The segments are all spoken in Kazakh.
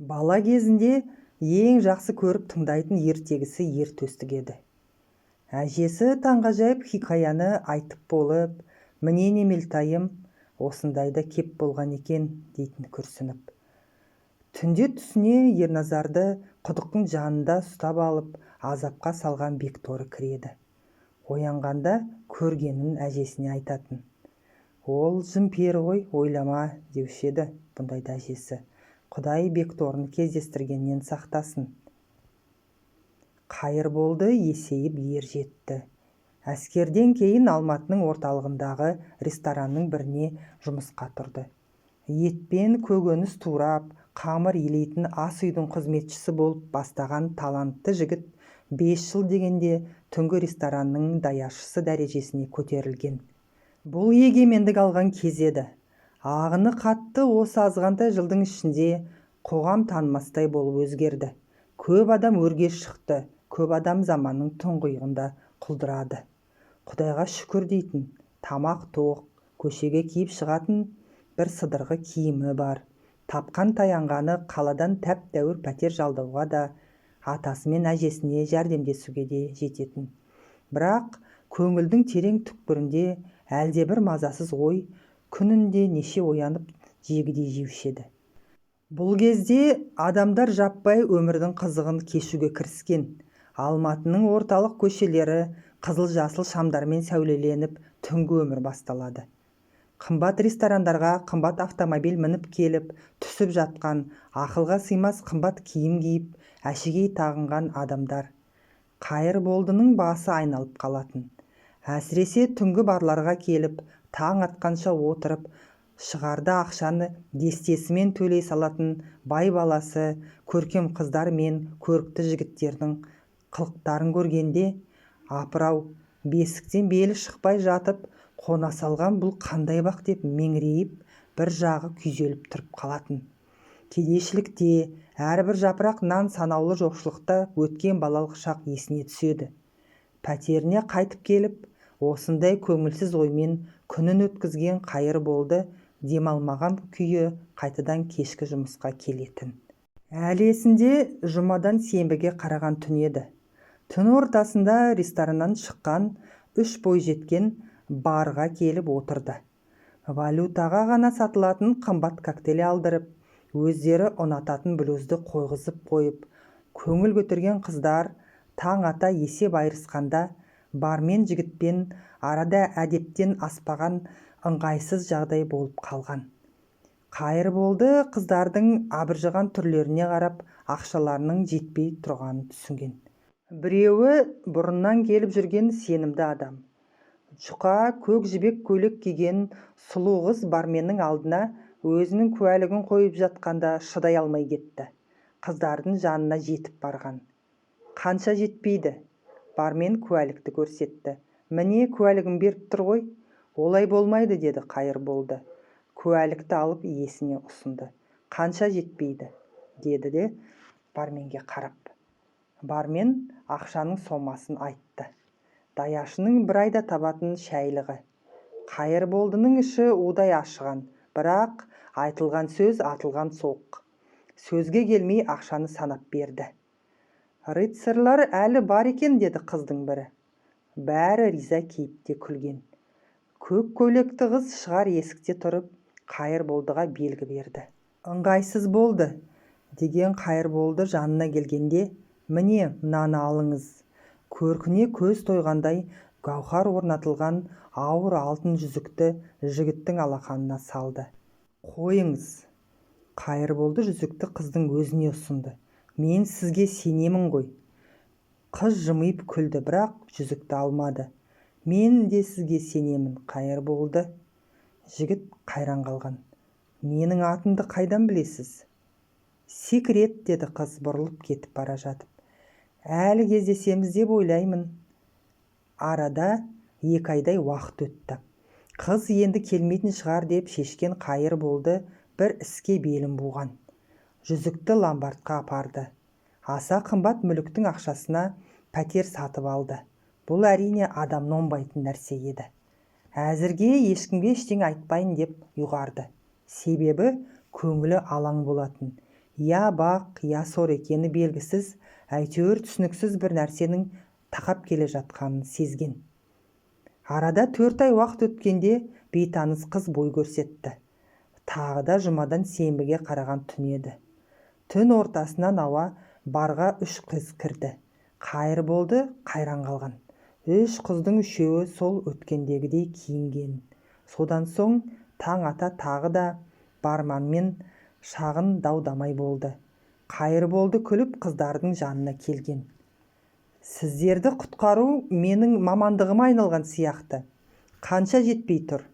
Бала кезінде ең жақсы көріп тыңдайтын ертегісі ер төстік еді. Әжесі таңғажайып хикаяны айтып болып, міне немелтайым, осындайда кеп болған екен дейтін күрсініп. Түнде түсіне Ерназарды құдықтың жанында ұстап алып, азапқа салған Бекторы кіреді. Оянғанда көргенін әжесіне айтатын. Ол жын-пері ғой, ойлама деуші еді бұндайда әжесі. Құдай Бекторыны кездестіргеннен сақтасын. Қайырболды есейіп ер жетті. Әскерден кейін Алматының орталығындағы ресторанның біріне жұмысқа тұрды. Етпен көкөніс турап, қамыр илейтін ас үйдің қызметшісі болып бастаған талантты жігіт 5 жыл дегенде түнгі ресторанның даяшысы дәрежесіне көтерілген. Бұл егемендік алған кез еді. Ағыны қатты осы азғантай жылдың ішінде қоғам танымастай болып өзгерді. Көп адам өрге шықты, көп адам заманның тұңғиығында құлдырады. Құдайға шүкір дейтін, тамақ тоқ, көшеге киіп шығатын бір сыдырғы киімі бар. Тапқан таянғаны қаладан тәп-тәуір пәтер жалдауға да, атасы мен әжесіне жәрдемдесуге де жететін. Бірақ көңілдің терең түкпірінде әлде бір мазасыз ой күнінде неше оянып жегідей жеуші еді. Бұл кезде адамдар жаппай өмірдің қызығын кешуге кіріскен. Алматының орталық көшелері қызыл-жасыл шамдармен сәулеленіп, түнгі өмір басталады. Қымбат ресторандарға қымбат автомобиль мініп келіп, түсіп жатқан, ақылға сыймас қымбат киім киіп, әшекей тағынған адамдар. Қайырболдының басы айналып қалатын. Әсіресе түнгі барларға келіп, таң атқанша отырып, шығарда ақшаны дестесімен төлей салатын бай баласы, көркем қыздар мен көрікті жігіттердің қылықтарын көргенде, апырау, бесіктен белі шықпай жатып, қона салған бұл қандай бақ деп меңірейіп, бір жағы күйзеліп тұрып қалатын. Кедейшілікте, әрбір жапырақ нан санаулы жоқшылықта өткен балалық шақ есіне түседі. Пәтеріне қайтып келіп, осындай көңілсіз оймен күнін өткізген Қайырболды демалмаған күйі қайтадан кешкі жұмысқа келетін. Әлі есінде жұмадан сенбіге қараған түн еді. Түн ортасында рестораннан шыққан 3 бойжеткен барға келіп отырды. Валютаға ғана сатылатын қымбат коктейль алдырып, өздері ұнататын блюзды қойғызып қойып, көңіл көтерген қыздар таң ата есеп айырысқанда, бармен жігітпен арада әдептен аспаған ыңғайсыз жағдай болып қалған. Қайырболды қыздардың абыржыған түрлеріне қарап, ақшаларының жетпей тұрғанын түсінген. Біреуі бұрыннан келіп жүрген сенімді адам. Жұқа көк жібек көйлек киген сұлу қыз барменнің алдына өзінің куәлігін қойып жатқанда шыдай алмай кетті. Қыздардың жанына жетіп барған. Қанша жетпейді? Бармен куәлікті көрсетті. Міне куәлігін беріп тұр ғой. Олай болмайды, деді Қайырболды. Куәлікті алып иесіне ұсынды. Қанша жетпейді? Деді де барменге қарап. Бармен ақшаның сомасын айтты. Даяшының бір айда табатын шәйлігі. Қайырболдының іші удай ашыған, бірақ айтылған сөз атылған соқ. Сөзге келмей ақшаны санап берді. Рыцарьлар әлі бар екен, деді қыздың бірі. Бәрі риза кейіпте күлген. Көк көйлекті қыз шығар есікте тұрып, Қайырболдыға белгі берді. Ыңғайсыз болды, деген Қайырболды жанына келгенде, міне мынаны алыңыз. Көркіне көз тойғандай гауһар орнатылған ауыр алтын жүзікті жігіттің алақанына салды. Қойыңыз. Қайырболды жүзікті қыздың өзіне ұсынды. Мен сізге сенемін ғой. Қыз жымиып күлді, бірақ жүзікті алмады. Мен де сізге сенемін, Қайырболды. Жігіт қайран қалған. Менің атымды қайдан білесіз? Секрет, деді қыз бұрылып кетіп бара жатып. Әлі кездесеміз деп ойлаймын. Арада 2 айдай уақыт өтті. Қыз енді келмейтін шығар деп шешкен Қайырболды бір іске белін буған. Жүзікті ломбардқа апарды. Аса қымбат мүліктің ақшасына пәтер сатып алды. Бұл әрине адам оңбайтын нәрсе еді. Әзірге ешкімге ештеңе айтпайын деп ұйғарды. Себебі көңілі алаң болатын. Я бақ, я сор екені белгісіз, әйтеуір түсініксіз бір нәрсенің тақап келе жатқанын сезген. Арада 4 ай уақыт өткенде бейтаныс қыз бой көрсетті. Тағы да жұмадан сенбіге қараған түн еді. Түн ортасынан ауа барға 3 қыз кірді. Қайырболды қайран қалған. 3 қыздың үшеуі сол өткендегідей киінген. Содан соң таң ата тағы да барманмен шағын дау-дамай болды. Қайырболды күліп қыздардың жанына келген. Сіздерді құтқару менің мамандығыма айналған сияқты. Қанша жетпей тұр?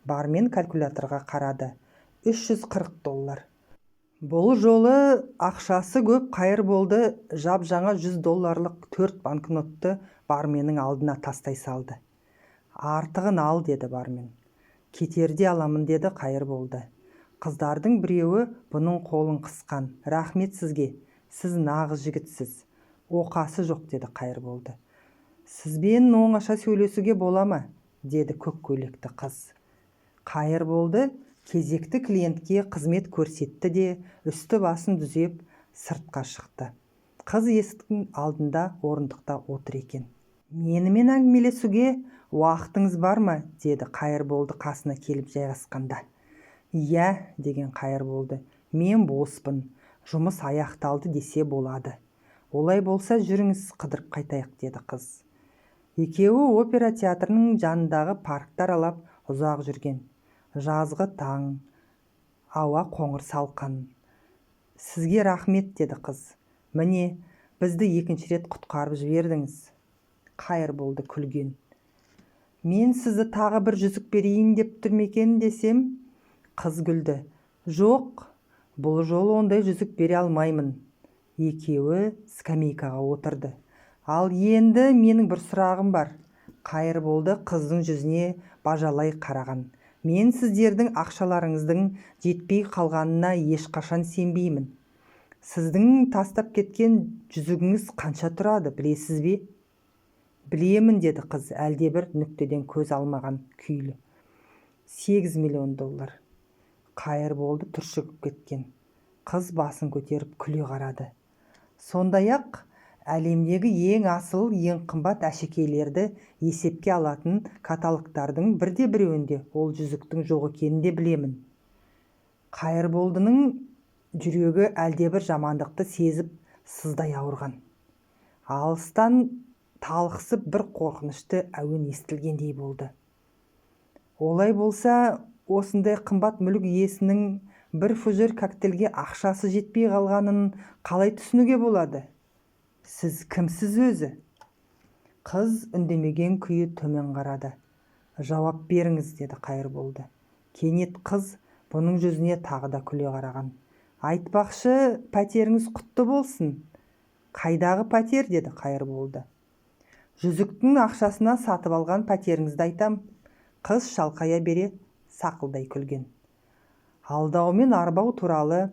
Бармен калькуляторға қарады. $340. Бұл жолы ақшасы көп Қайырболды жап-жаңа $100 4 банкнотты барменнің алдына тастай салды. Артығын ал, деді бармен. Кетерде аламын, деді Қайырболды. Қыздардың біреуі бұның қолын қысқан. Рахмет сізге, сіз нағыз жігітсіз. Оқасы жоқ, деді Қайырболды. Сізбен оңаша сөйлесуге бола ма? Деді көк көйлекті қыз. Қайырболды кезекті клиентке қызмет көрсетті де үсті басын дүзеп сыртқа шықты. Қыз есіктің алдында орындықта отыр екен. Менімен әңгімелесуге уақытыңыз бар ма? Деді Қайырболды қасына келіп жайғасқанда. Иә, деген Қайырболды, мен боспын, жұмыс аяқталды десе болады. Олай болса жүріңіз, қыдырып қайтайық, деді қыз. Екеуі опера театрының жанындағы парктар аралап ұзақ жүрген. Жазғы таң, ауа қоңыр салқын. Сізге рахмет, деді қыз. Міне, бізді екінші рет құтқарып жібердіңіз. Қайырболды күлген. Мен сізді тағы бір жүзік берейін деп түрмекен десем? Қыз күлді. Жоқ, бұл жолы ондай жүзік бере алмаймын. Екеуі скамейкаға отырды. Ал енді менің бір сұрағым бар. Қайырболды қыздың жүзіне бажалай қараған. Мен сіздердің ақшаларыңыздың жетпей қалғанына ешқашан сенбеймін. Сіздің тастап кеткен жүзігіңіз қанша тұрады, білесіз бе? Білемін, деді қыз, әлде бір нүктеден көз алмаған күйлі. $8 миллион. Қайырболды түршігіп кеткен. Қыз басын көтеріп күле қарады. Сондай-ақ әлемдегі ең асыл, ең қымбат әшекейлерді есепке алатын каталогтардың бірде-біреуінде ол жүзіктің жоқ екенін де білемін. Қайырболдының жүрегі әлдебір жамандықты сезіп сыздай ауырған. Алыстан талықсып бір қорқынышты әуен естілгендей болды. Олай болса, осындай қымбат мүлік иесінің бір фужер коктейлге ақшасы жетпей қалғанын қалай түсінуге болады? Сіз кімсіз өзі? Қыз үндемеген күйі төмен қарады. Жауап беріңіз, деді Қайырболды. Кенет қыз бұның жүзіне тағы да күле қараған. Айтпақшы, пәтеріңіз құтты болсын. Қайдағы пәтер, деді Қайырболды. Жүзіктің ақшасына сатып алған пәтеріңізді айтам. Қыз шалқая бере сақылдай күлген. Алдау мен арбау туралы,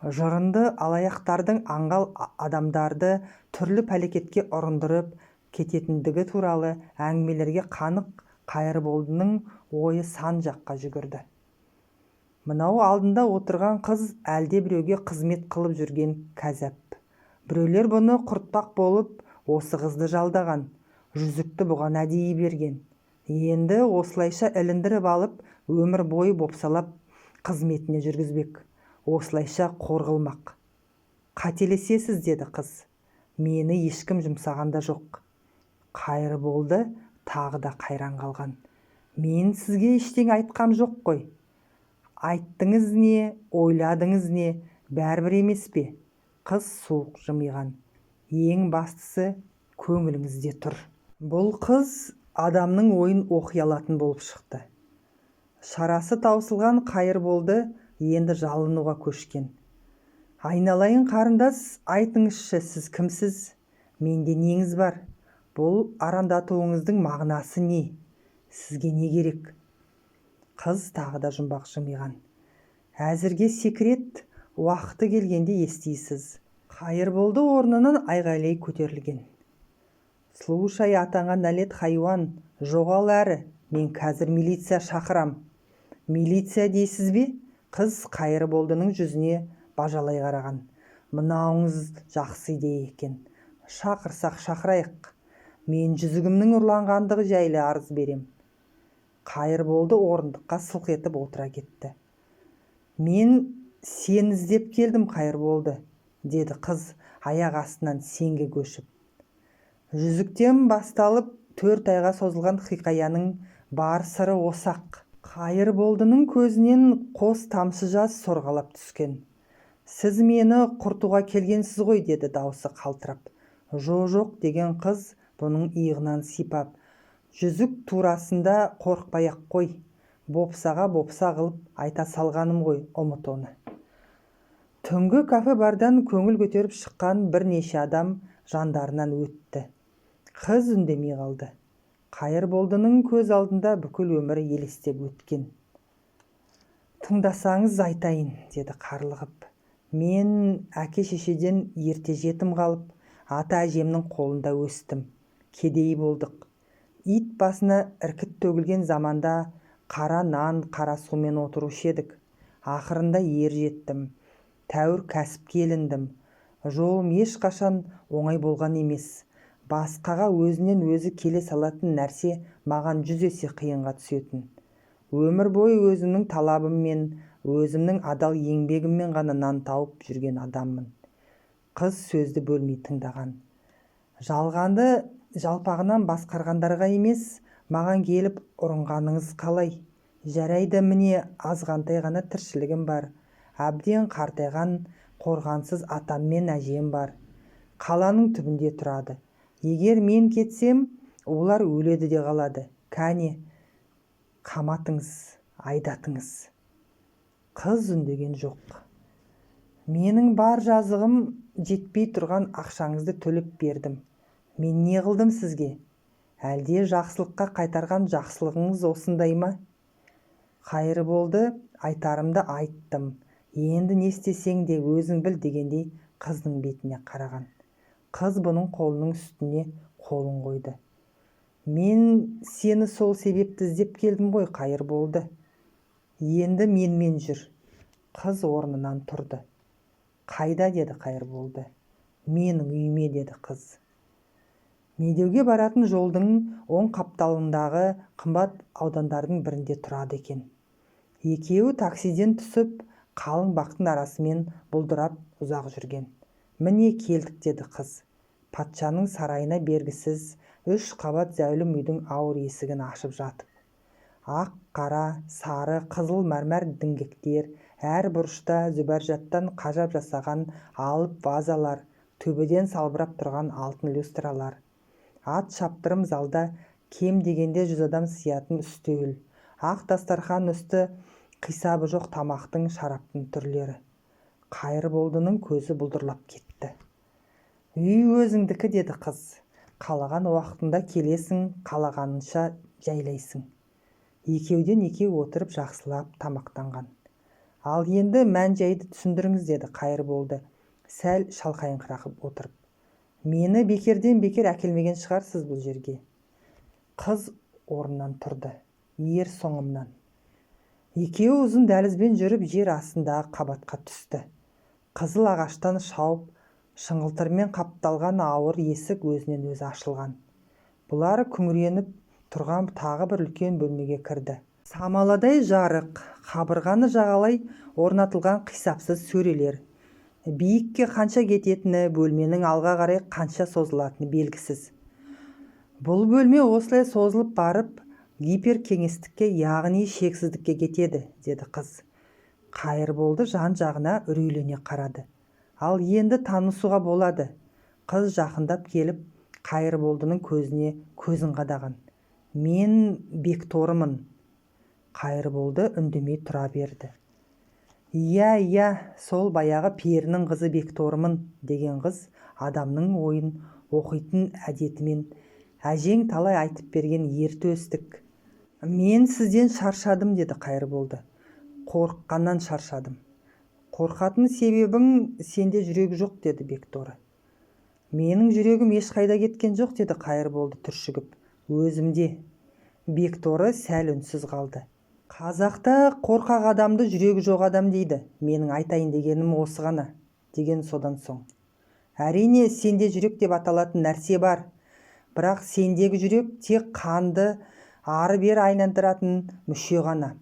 жырынды алаяқтардың аңғал адамдарды түрлі пәлекетке ұрындырып кететіндігі туралы әңгімелерге қанық Қайырболдының ойы сан жаққа жүгірді. Мынау алдында отырған қыз әлде біреуге қызмет қылып жүрген кәзәп. Біреулер бұны құртпақ болып осы қызды жалдаған, жүзікті бұған әдейі берген. Енді осылайша іліндіріп алып, өмір бойы бопсалап қызметіне жүргізбек. Осылайша қор қылмақ. Қателесесіз, деді қыз. Мені ешкім жұмсағанда жоқ. Қайырболды тағы да қайран қалған. Мен сізге ештеңе айтқам жоқ қой. Айттыңыз не, ойладыңыз не, бәрібір емес пе? Қыз суық жымиған. Ең бастысы көңіліңізде тұр. Бұл қыз адамның ойын оқи алатын болып шықты. Шарасы таусылған Қайырболды енді жалынуға көшкен. Айналайын қарындас, айтыңызшы, сіз кімсіз? Менде неңіз бар? Бұл арандатуыңыздың мағынасы не? Сізге не керек? Қыз тағы да жұмбақ жымиған. Әзірге секрет, уақыты келгенде естисіз. Қайырболды орнынан айғайлай көтерілген. Слушай, атаңа нәлет хайуан, жоғал әрі, мен қазір милиция шақырам. Милиция дейсіз бе? Қыз Қайырболдының жүзіне бажалай қараған. Мынауыңыз жақсы идея екен. Шақырсақ шақырайық. Мен жүзігімнің ұрланғандығы жайлы арыз берем. Қайырболды орындыққа сылқ етіп отыра кетті. Мен сені іздеп келдім, Қайырболды, деді қыз аяқ астынан сеңге көшіп. Жүзіктен басталып 4 айға созылған хикаяның бар сыры осақ. Қайырболдының көзінен қос тамшы жас сорғалап түскен. Сіз мені құртуға келгенсіз ғой, деді даусы қалтырап. Жоқ деген қыз бұның иығынан сипап. Жүзік турасында қорықпай-ақ қой. Бопсаға бопса қылып айта салғаным ғой, ұмыт оны. Түнгі кафе бардан көңіл көтеріп шыққан бірнеше адам жандарынан өтті. Қыз үндемей қалды. Қайырболдының көз алдында бүкіл өмірі елестеп өткен. Тыңдасаңыз айтайын, деді қарлығып. Мен әке-шешеден ерте жетім қалып, ата-әжемнің қолында өстім. Кедей болдық. Ит басына іркіт төгілген заманда қара нан, қара сумен отырушы едік. Ақырында ер жеттім. Тәуір кәсіпке іліндім. Жолым ешқашан оңай болған емес. Басқаға өзінен өзі келе салатын нәрсе маған 100 есе қиынға түсетін. Өмір бойы өзімнің талабыммен, өзімнің адал еңбегіммен ғана нан тауып жүрген адаммын. Қыз сөзді бөлмей тыңдаған. Жалғанды жалпағынан басқарғандарға емес, маған келіп ұрынғаныңыз қалай? Жарайды, міне азғантай ғана тіршілігім бар. Әбден қартайған қорғансыз атам мен әжем бар. Қаланың түбінде тұрады. Егер мен кетсем, олар өледі де қалады. Кәне, қаматыңыз, айдатыңыз. Қыз үндеген жоқ. Менің бар жазығым жетпей тұрған ақшаңызды төлеп бердім. Мен не қылдым сізге? Әлде жақсылыққа қайтарған жақсылығыңыз осындай ма? Қайырболды, айтарымды айттым. Енді не істесең де өзің біл, дегендей қыздың бетіне қараған. Қыз бұның қолының үстіне қолын қойды. Мен сені сол себепті іздеп келдім ғой, Қайырболды. Енді менімен жүр. Қыз орнынан тұрды. Қайда, деді Қайырболды. Менің үйіме, деді қыз. Медеуге баратын жолдың оң қапталындағы қымбат аудандардың бірінде тұрады екен. Екеуі таксиден түсіп, қалың бақтың арасымен бұлдырап ұзақ жүрген. Міне келдік, деді қыз. Патшаның сарайына бергісіз 3 қабат зәулім үйдің ауыр есігін ашып жатып. Ақ, қара, сары, қызыл мәрмәр діңгектер, әр бұрышта зүбәржаттан қажап жасаған алып вазалар, төбеден салбырап тұрған алтын люстралар. Ат шаптырым залда кем дегенде 100 адам сиятын үстел. Ақ дастархан үсті қисабы жоқ тамақтың, шараптың түрлері. Қайырболдының көзі бұлдырлап кетті. Үй өзіңдікі, деді қыз. Қалаған уақытында келесің, қалағанынша жайлайсың. Екеуден екеу отырып жақсылап тамақтанған. Ал енді мән-жайды түсіндіріңіз, деді Қайырболды, сәл шалқайыңқырап отырып. Мені бекерден бекер әкелмеген шығарсыз бұл жерге. Қыз орнынан тұрды, ер соңымнан. Екеуі ұзын дәлізбен жүріп жер астындағы қабатқа түсті. Қызыл ағаштан шауып, шыңылтырмен қапталған ауыр есік өзінен өзі ашылған. Бұлар күңіреніп тұрған тағы бір үлкен бөлмеге кірді. Самаладай жарық, қабырғаны жағалай орнатылған қисапсыз сөрелер. Биікке қанша кететіні, бөлменің алға қарай қанша созылатыны белгісіз. Бұл бөлме осылай созылып барып, гиперкеңістікке, яғни шексіздікке кетеді, деді қыз. Қайырболды жан-жағына үрейлене қарады. Ал енді танысуға болады. Қыз жақындап келіп, Қайырболдының көзіне көзін қадаған. Мен Бекторымын. Қайырболды үндемей тұра берді. Иә, сол баяғы перінің қызы Бекторымын, деген қыз адамның ойын оқитын әдетімен әжең талай айтып берген ерте өстік. Мен сізден шаршадым, деді Қайырболды. Қорыққаннан шаршадым. Қорқатын себебің сенде жүрек жоқ, деді Бекторы. Менің жүрегім ешқайда кеткен жоқ, деді Қайырболды түршігіп. Өзімде. Бекторы сәл үнсіз қалды. Қазақта қорқақ адамды жүрегі жоқ адам дейді. Менің айтайын дегенім осы ғана, деген содан соң. Әрине, сенде жүрек деп аталатын нәрсе бар. Бірақ сендегі жүрек тек қанды ары-бері айналдыратын мүше ғана.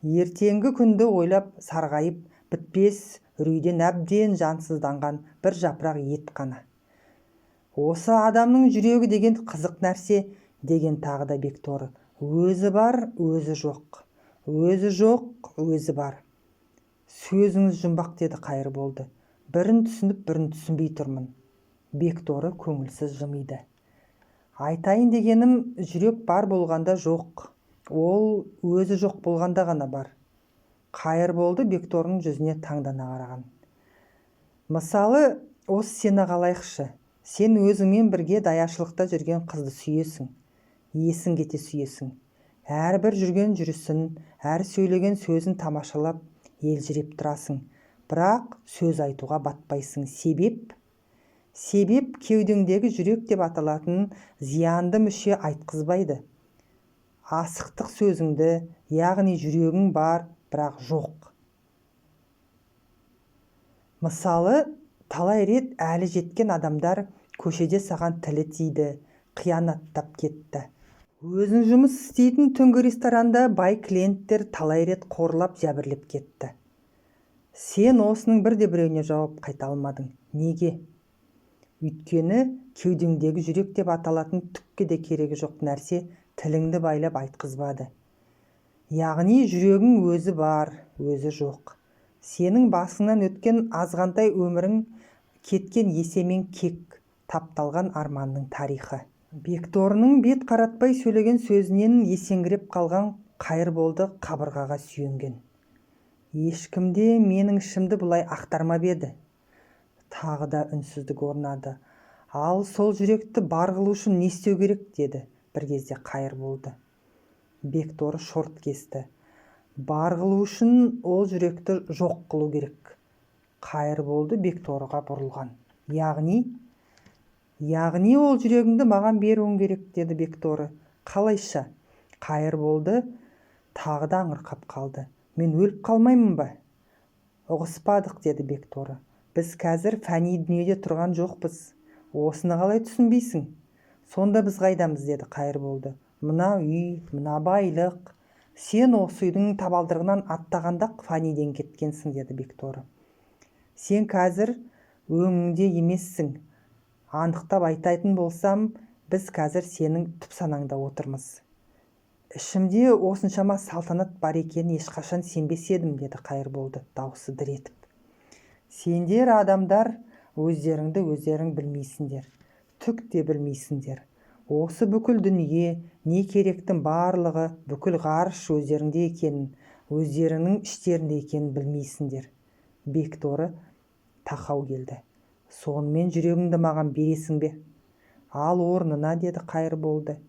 Ертеңгі күнді ойлап сарғайып бітпес үрейден әбден жансызданған бір жапырақ ет қана. Осы адамның жүрегі деген қызық нәрсе, деген тағы да Бекторы. Өзі бар, өзі жоқ. Өзі жоқ, өзі бар. Сөзіңіз жұмбақ, деді Қайырболды. Бірін түсініп, бірін түсінбей тұрмын. Бекторы көңілсіз жымиды. Айтайын дегенім, жүрек бар болғанда жоқ. Ол өзі жоқ болғанда ғана бар. Қайырболды Бекторының жүзіне таңдана қараған. Мысалы, осы сені қалайықшы. Сен өзіңмен бірге даяшылықта жүрген қызды сүйесің. Есің кете сүйесің. Әрбір жүрген жүрісін, әр сөйлеген сөзін тамашалап, елжіреп тұрасың. Бірақ сөз айтуға батпайсың. Себеп кеудеңдегі жүрек деп аталатын зиянды мүше айтқызбайды. Асықтық сөзіңді, яғни жүрегің бар, бірақ жоқ. Мысалы, талай рет әлі жеткен адамдар көшеде саған тілі тиді, қиянаттап кетті. Өзің жұмыс істейтін түнгі ресторанда бай клиенттер талай рет қорлап жәбірлеп кетті. Сен осының бірде-біреуіне жауап қайта алмадың. Неге? Өйткені кеудеңдегі жүрек деп аталатын түкке де керегі жоқ нәрсе тіліңді байлап айтқызбады. Яғни жүрегің өзі бар, өзі жоқ. Сенің басыңнан өткен азғантай өмірің кеткен есемен кек, тапталған арманның тарихы. Бекторының бет қаратпай сөйлеген сөзінен есеңгіреп қалған Қайырболды қабырғаға сүйенген. Ешкімде менің ішімді бұлай ақтармап еді. Тағы да үнсіздік орнады. Ал сол жүректі бар қылу үшін не істеу керек, деді бір кезде Қайырболды. Бекторы шорт кесті. Бар қылу үшін ол жүректі жоқ қылу керек. Қайырболды Бекторыға бұрылған. Яғни ол жүрегіңді маған беруің керек, деді Бекторы. Қалайша? Қайырболды тағы да аңырқап қалды. Мен өліп қалмаймын ба? Ұғыспадық, деді Бекторы. Біз қазір фәни дүниеде тұрған жоқпыз. Осыны қалай түсінбейсің? Сонда біз қайдамыз, деді Қайырболды. Мына үй, мына байлық. Сен осы үйдің табалдырығынан аттағанда фәниден кеткенсің, деді Бекторы. Сен қазір өңіңде емессің. Анықтап айтайтын болсам, біз қазір сенің түпсанаңда отырмыз. Ішімде осыншама салтанат бар екенін ешқашан сенбес едім, деді Қайырболды даусы дір етіп. Сендер адамдар өздерің білмейсіңдер, түк те білмейсіңдер. Осы бүкіл дүние, не керектің барлығы, бүкіл ғарыш өздеріңде екенін, өздеріңнің іштерінде екенін білмейсіңдер. Бекторы тақау келді. Сонымен жүрегіңді маған бересің бе? Ал орнына, деді Қайырболды.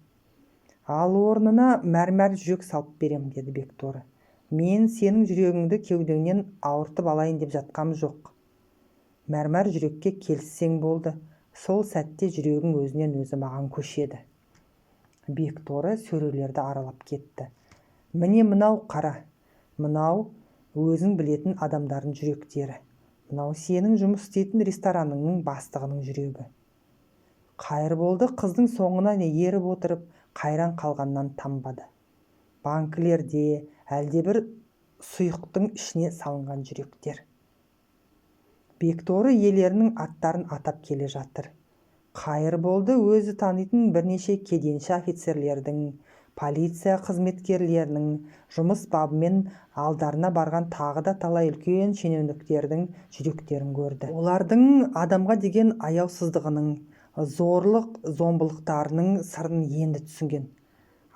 Ал орнына мәрмәр жүрек салып берем, деді Бекторы. Мен сенің жүрегіңді кеудеңнен ауыртып алайын деп жатқам жоқ. Мәрмәр жүрекке келіссең болды. Сол сәтте жүрегің өзінен өзі маған көшеді. Бекторы сөрелерді аралап кетті. Міне мынау қара. Мынау өзің білетін адамдардың жүректері. Мынау сенің жұмыс істейтін рестораныңның бастығының жүрегі. Қайырболды қыздың соңынан еріп отырып, қайран қалғаннан танбады. Банкілерде әлдебір сұйықтың ішіне салынған жүректер. Бекторы иелерінің аттарын атап келе жатыр. Қайырболды өзі танитын бірнеше кеденші офицерлердің, полиция қызметкерлерінің жұмыс бабымен алдарына барған тағы да талай үлкен шенеуніктердің жүректерін көрді. Олардың адамға деген аяусыздығының, зорлық-зомбылықтарының сырын енді түсінген.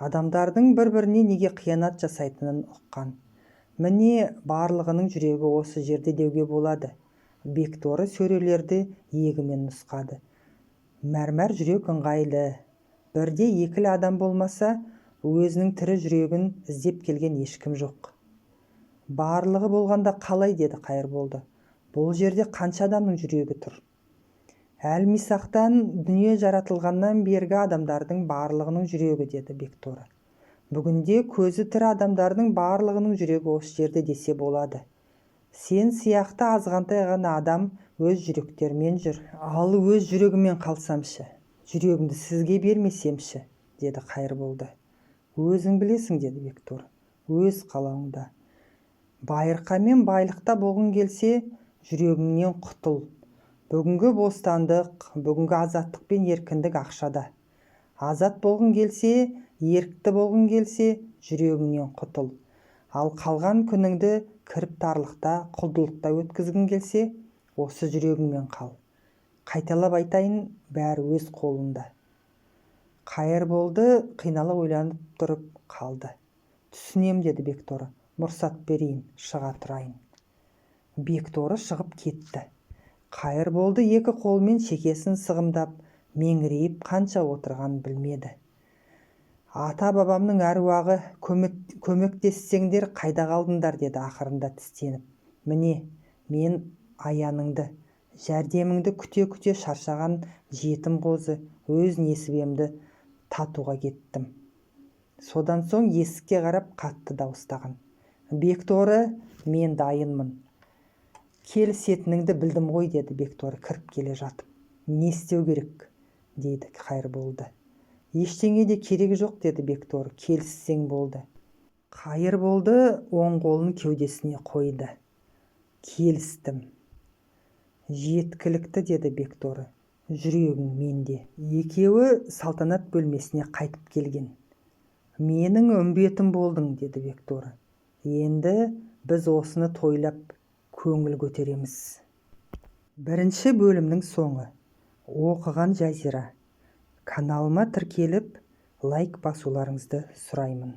Адамдардың бір-біріне неге қиянат жасайтынын ұққан. Міне барлығының жүрегі осы жерде деуге болады. Бекторы сөрелерді иегімен нұсқады. Мәрмәр жүрек ыңғайлы. Бірде екілі адам болмаса, өзінің тірі жүрегін іздеп келген ешкім жоқ. Барлығы болғанда қалай, деді Қайырболды. Бұл жерде қанша адамның жүрегі тұр? Әлмисақтан дүние жаратылғаннан бергі адамдардың барлығының жүрегі, деді Бекторы. Бүгінде көзі тірі адамдардың барлығының жүрегі осы жерде десе болады. Сен сияқты азғантай ғана адам өз жүректерімен жүр. Ал өз жүрегімен қалсамшы, жүрегімді сізге бермесемші, деді Қайырболды. Өзің білесің, деді Бектор, өз қалауыңда. Байырқа мен байлықта болғың келсе, жүрегіңнен құтыл. Бүгінгі бостандық, бүгінгі азаттық пен еркіндік ақшада. Азат болғың келсе, ерікті болғың келсе, жүрегіңнен құтыл. Ал қалған күніңді кіріптарлықта, құлдылықта өткізгің келсе, осы жүрегіңмен қал. Қайталап айтайын, бәрі өз қолында. Қайырболды қинала ойланып тұрып қалды. Түсінем, деді Бекторы. Мұрсат берейін, шыға тұрайын. Бекторы шығып кетті. Қайырболды екі қолмен шекесін сығымдап, меңірейіп қанша отырғанын білмеді. Ата-бабамның әруағы, көмектессеңдер қайда қалдыңдар, деді ақырында тістеніп. Міне, мен аяныңды, жәрдеміңді күте-күте шаршаған жетім қозы өз несібемді татуға кеттім. Содан соң есікке қарап қатты дауыстаған. Бекторы, мен дайынмын. Келісетініңді білдім ғой, деді Бекторы кіріп келе жатып. Не істеу керек, дейді Қайырболды. Ештеңе де керегі жоқ, деді Бекторы, келіссең болды. Қайырболды оң қолын кеудесіне қойды. Келістім. Жеткілікті, деді Бекторы, жүрегің менде. Екеуі салтанат бөлмесіне қайтып келген. Менің үмбетім болдың, деді Бекторы. Енді біз осыны тойлап көңіл көтереміз. Бірінші бөлімнің соңы. Оқыған Жазира. Каналыма тіркеліп, лайк басуларыңызды сұраймын.